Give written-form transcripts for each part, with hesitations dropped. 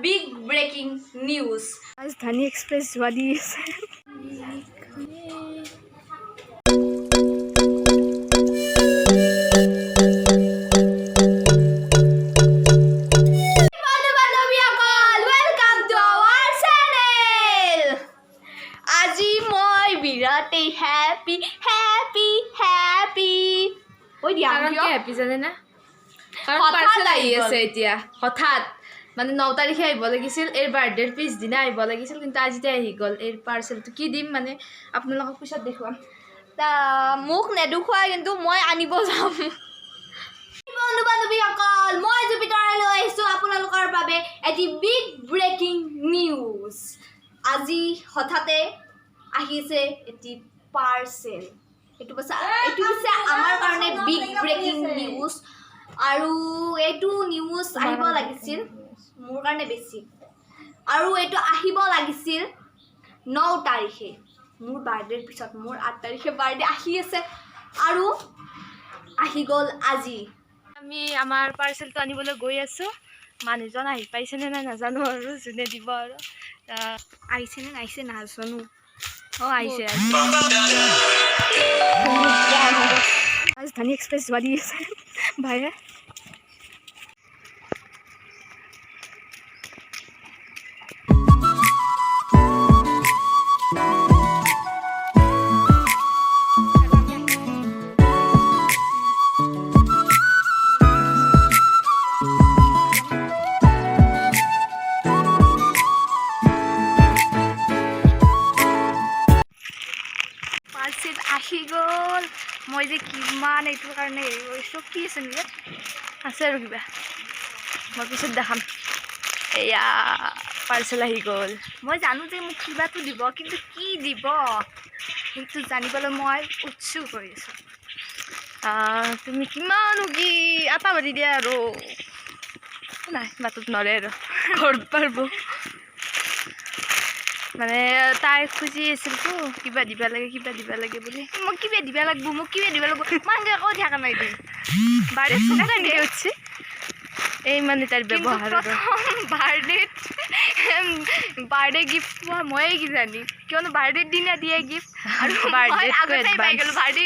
big breaking news. राजधानी express যোৱা দি আছে। বিৰাটেই happy happy happy oi dia কাৰণ কি হ্যাপি জানে না কাৰণ হঠাৎ পাৰ্সেল আহি আহি আছে এতিয়া হঠাৎ মানে 9 তাৰিখে আহিব লাগিছিল এৰ বাৰ্থডেৰ পিছ দিনা আহিব লাগিছিল কিন্তু আজিতে আহি গল এৰ পাৰ্সেলটো কি দিম মানে আপোনালোকক পিছত দেখুৱাম তা মোক নেদুখুৱা কিন্তু মই আনিব যাম বন্ধু বান্ধৱীসকল মই জুপিটাৰ লৈ আহিছো আপোনালোকৰ বাবে এটি বিগ ব্ৰেকিং নিউজ আজি হঠাতে আহিছে এটি পাৰ্সেল এটো হৈছে আমাৰ কাৰণে বিগ ব্ৰেকিং নিউজ আৰু এটো নিউজ আহিব লাগিছিল মোৰ কাৰণে বেছি আৰু এটো আহিব লাগিছিল 9 তাৰিখে মোৰ বাৰ্থডেৰ পিছত মোৰ 8 তাৰিখে বাৰ্থডে আহি আছে আৰু আহি গল আজি আমি আমাৰ পাৰ্সেলটো আনিবলৈ গৈ আছো মানুহজন আহি পাইছে নে নাই নাজানো আৰু জুনে দিব আৰু আহিছে নে নাইছে নাজানো আহিছে राजधानी एक्सप्रेस যোৱা দি আছে ভাইয়া পাৰ্সেল আহি গ'ল মই যে কিমান এইটোৰ কাৰণে হেৰি কৰিছোঁ কি আছে নেকি আছে আৰু কিবা মই পিছত দেখাম এয়া পাৰ্সেল আহি গ'ল মই জানো যে মোক কিবাটো দিব কিন্তু কি দিব সেইটো জানিবলৈ মই উৎসুক হৈ আছোঁ তুমি কিমান কি আটা বাঢ়ি দিয়া আৰু নাই বাটত নৰে আৰু ঘৰত পাৰিব মানে তাই খুজি আছিলতো কিবা দিবা লাগে বুলি মোক কিবা দিবা লাগিব মাংগে কৈ থাকা নাই দিন বাৰে সঙ্গে হচ্ছে এই মানে তাৰ ব্যবহাৰ বাৰ্থডে গিফট ময়ে কি জানি কিয়নো বাৰ্থডেৰ দিনা দিয়ে গিফট আৰু আগতে পাই গলো বাৰ্থডে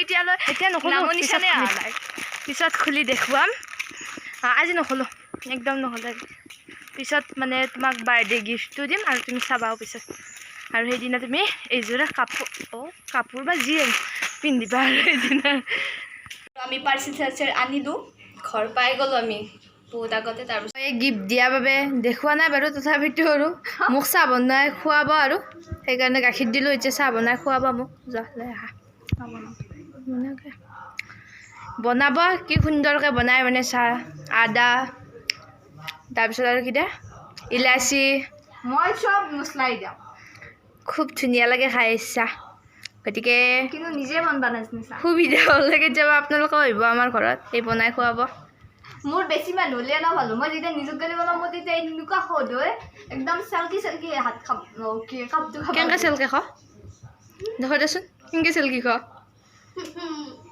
এতিয়া নখলো নিশানে আলাই পিছত খুলি দেখুৱাম আজি নখলো একদম নহলে পিছত মানে তোমাক বাৰ্থডে গিফটটো দিম আৰু তুমি চাবাও পিছত আৰু সেইদিনা তুমি এইযোৰা কাপোৰ বা যি পিন্ধিবা আৰু সেইদিনা আমি পাৰ্সেল আনিলো ঘৰ পাই গলো আমি বহুত আগতে তাৰপিছত এই গিফট দিয়াৰ বাবে দেখুৱা নাই বাৰু তথাপিতো আৰু মোক চাহ বনাই খুৱাব আৰু সেইকাৰণে গাখীৰ দিলোঁ এতিয়া চাহ বনাই খুৱাব মোক যালে আহা বনাব কি সুন্দৰকৈ বনাই মানে চাহ আদা তাৰপিছত আৰু কিটা ইলাচি মই সব মছলাই দিওঁ খুব ধুনীয়া লাগে খাই চাহ গতিকে কিন্তু নিজে মন বনাইছিনি চাহ সুবিধা হ'লে কেতিয়াবা আপোনালোকে আহিব আমাৰ ঘৰত এই বনাই খুৱাব মোৰ বেছি মানুহ হ'লে না ভালো মই যেতিয়া নিজক গ'লে বনাম মই তেতিয়া এনেকুৱা সদ হয় একদম চেলকি হাত খাব কি কাপটো খাব কেনেকৈ চেলকে খ দেখো দেচোন কেনেকৈ চেলকি খ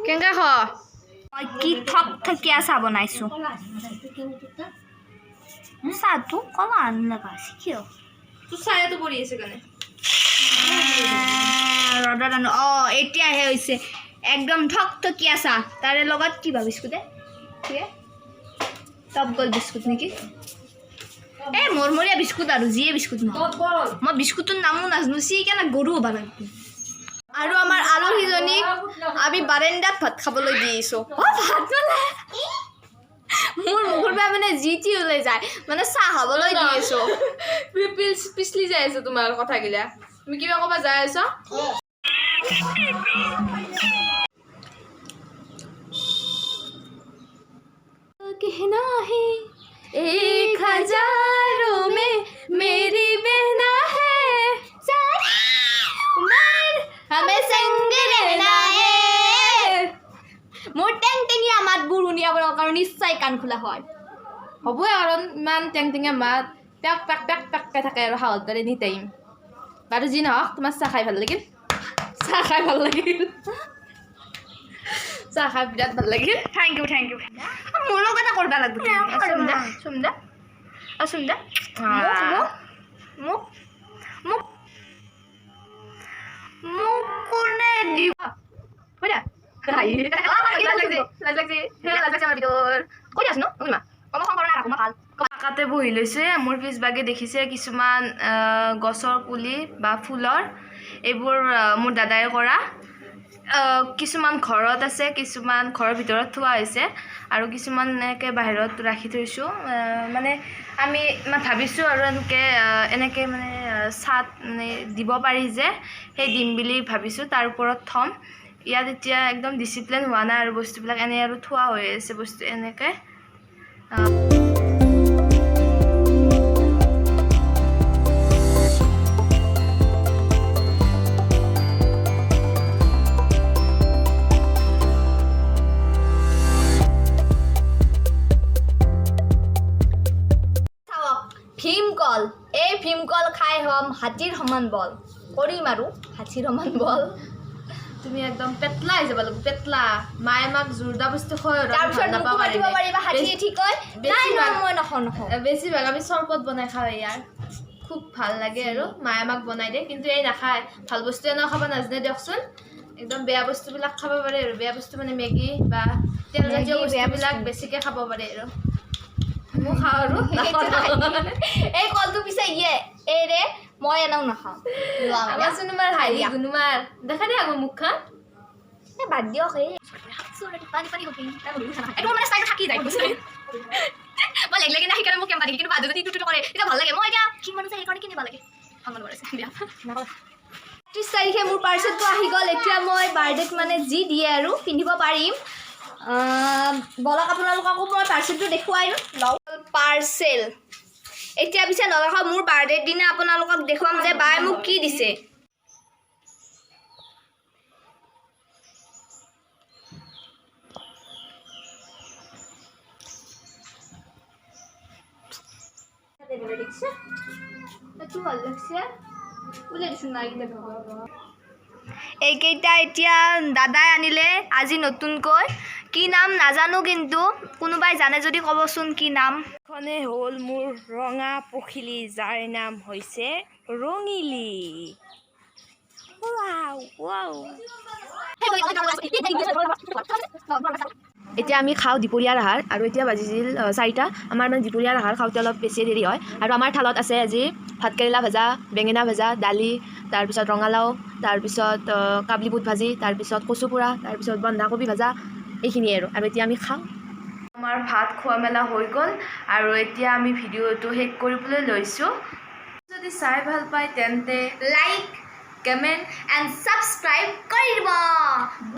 কেনেকৈ খ মই কি থকথকীয়া চাহ বনাইছোঁ চাহটো কমা আনলাগা শিকিও তোৰ চাহটো পৰি আছে কাৰণে ৰ'দত আনো এতিয়াহে হৈছে একদম থকথকীয়া চাহ তাৰে লগত কিবা বিস্কুটে টপ গ'ল বিস্কুট নেকি এই মৰমৰীয়া বিস্কুট আৰু যিয়ে বিস্কুট নহয় মই বিস্কুটৰ নামো নাজানো কেনে গৰু হ'ব লাগিব আৰু আমাৰ আলহীজনীক আমি বাৰেণ্ডাত ভাত খাবলৈ দি আহিছোঁ ভাত মানে মোৰ মুখৰ পৰা মানে জিটি ওলাই যায় মানে চাহ খাবলৈ দি আছোঁ পিছলি যাই আছে তোমাৰ কথাগিলা তুমি কিবা ক'বা যাই আছ कहना है 1000 में मेरी बहना है सारी उम्र हमें संग रहना है मोर टेंगिया मात बुरुनिया बर कारण निश्चय कान খোলা হয় হ'বই কাৰণ ইমান টেংটেঙা মাত পেক পেক পেক পেককৈ থাকে আৰু হাঁহৰ দৰে এনি টাইম বাৰু যি নহওক তোমাৰ চাহ খাই ভাল লাগিল চাহ খাই বিৰাট ভাল লাগিল थैंक यू মোৰ লগত এটা কৰবা লাগব সুন্দা পাকাতে বহি লৈছে মোৰ পিছবাগে দেখিছে কিছুমান গছৰ পুলি বা ফুলৰ এইবোৰ মোৰ দাদাই কৰা কিছুমান ঘৰত আছে কিছুমান ঘৰৰ ভিতৰত থোৱা হৈছে আৰু কিছুমান এনেকৈ বাহিৰত ৰাখি থৈছোঁ মানে আমি ভাবিছোঁ আৰু এনেকৈ মানে ছাট মানে দিব পাৰি যে সেই দিম বুলি ভাবিছোঁ তাৰ ওপৰত থ'ম ইয়াত এতিয়া একদম ডিচিপ্লিন হোৱা নাই আৰু বস্তুবিলাক এনেই আৰু থোৱা হৈ আছে বস্তু এনেকৈ ভীমকল এই ভীমকল খাই হ'ম হাতীৰ সমান বল কৰিম আৰু হাতীৰ সমান বল তুমি একদম পেটলা হৈ যাব লাগিব পেটলা মায়ে আমাক জোৰদা বস্তু খুৱাই তাৰপিছত মোকো মাতিব পাৰিবা হাতীয়ে ঠিক হয় নাই মই নখাওঁ বেছিভাগ আমি চৰবত বনাই খাওঁ ইয়াৰ খুব ভাল লাগে আৰু মায়ে আমাক বনাই দিয়ে কিন্তু এই নাখায় ভাল বস্তু এনেও খাব নাজানে দিয়কচোন একদম বেয়া বস্তুবিলাক খাব পাৰে আৰু বেয়া বস্তু মানে মেগী বা তেলজাতীয় বস্তুবিলাক বেছিকৈ খাব পাৰে আৰু মই খাওঁ আৰু এই কলটো পিছে ৰে মই এনেও নাখাওঁ আমাৰচোন তোমাৰ হাঁহি গুণমাৰ দেখা দে আকৌ মুখখন বাদ দিয়ক এই মানে ষ্টাইল থাকি যায় মই লেগলেগে না সেইকাৰণে মোক কেম্পা দেখি কিন্তু বাদ যদি ইটো কৰে তেতিয়া ভাল লাগে মই এতিয়া কিমান আছে সেইকাৰণে কিনিব লাগে ভাল আছে দিয়া 30 তাৰিখে মোৰ পাৰ্চেলটো আহি গ'ল এতিয়া মই বাৰ্থডেত মানে যি দিয়ে আৰু পিন্ধিব পাৰিম বলক আপোনালোককো মই পাৰ্চেলটো দেখুৱাই লওঁ পাৰ্চেল এতিয়া পিছে নলগাওঁ মোৰ বাৰ্থডেৰ দিনা আপোনালোকক দেখুৱাম যে বাই মোক কি দিছে এইকেইটা এতিয়া দাদাই আনিলে আজি নতুনকৈ কি নাম নাজানো কিন্তু কোনোবাই জানে যদি ক'বচোন কি নাম খনে হ'ল মোৰ ৰঙা পখিলি যাৰ নাম হৈছে ৰঙিলি এতিয়া আমি খাওঁ দুপৰীয়াৰ আহাৰ আৰু এতিয়া বাজিছিল 4টা আমাৰ মানে দুপৰীয়াৰ আহাৰ খাওঁতে অলপ বেছি দেৰি হয় আৰু আমাৰ থালত আছে আজি ভাতকেৰেলা ভাজা বেঙেনা ভাজা দালি তাৰপিছত ৰঙালাও তাৰপিছত কাবলি বুট ভাজি তাৰপিছত কচু পোৰা তাৰপিছত বন্ধাকবি ভাজা এইখিনিয়ে আৰু এতিয়া আমি খাওঁ আমাৰ ভাত খোৱা মেলা হৈ গ'ল আৰু এতিয়া আমি ভিডিঅ'টো শেষ কৰিবলৈ লৈছোঁ যদি চাই ভাল পায় তেন্তে লাইক কমেণ্ট এণ্ড ছাবস্ক্ৰাইব কৰি দিব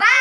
বাই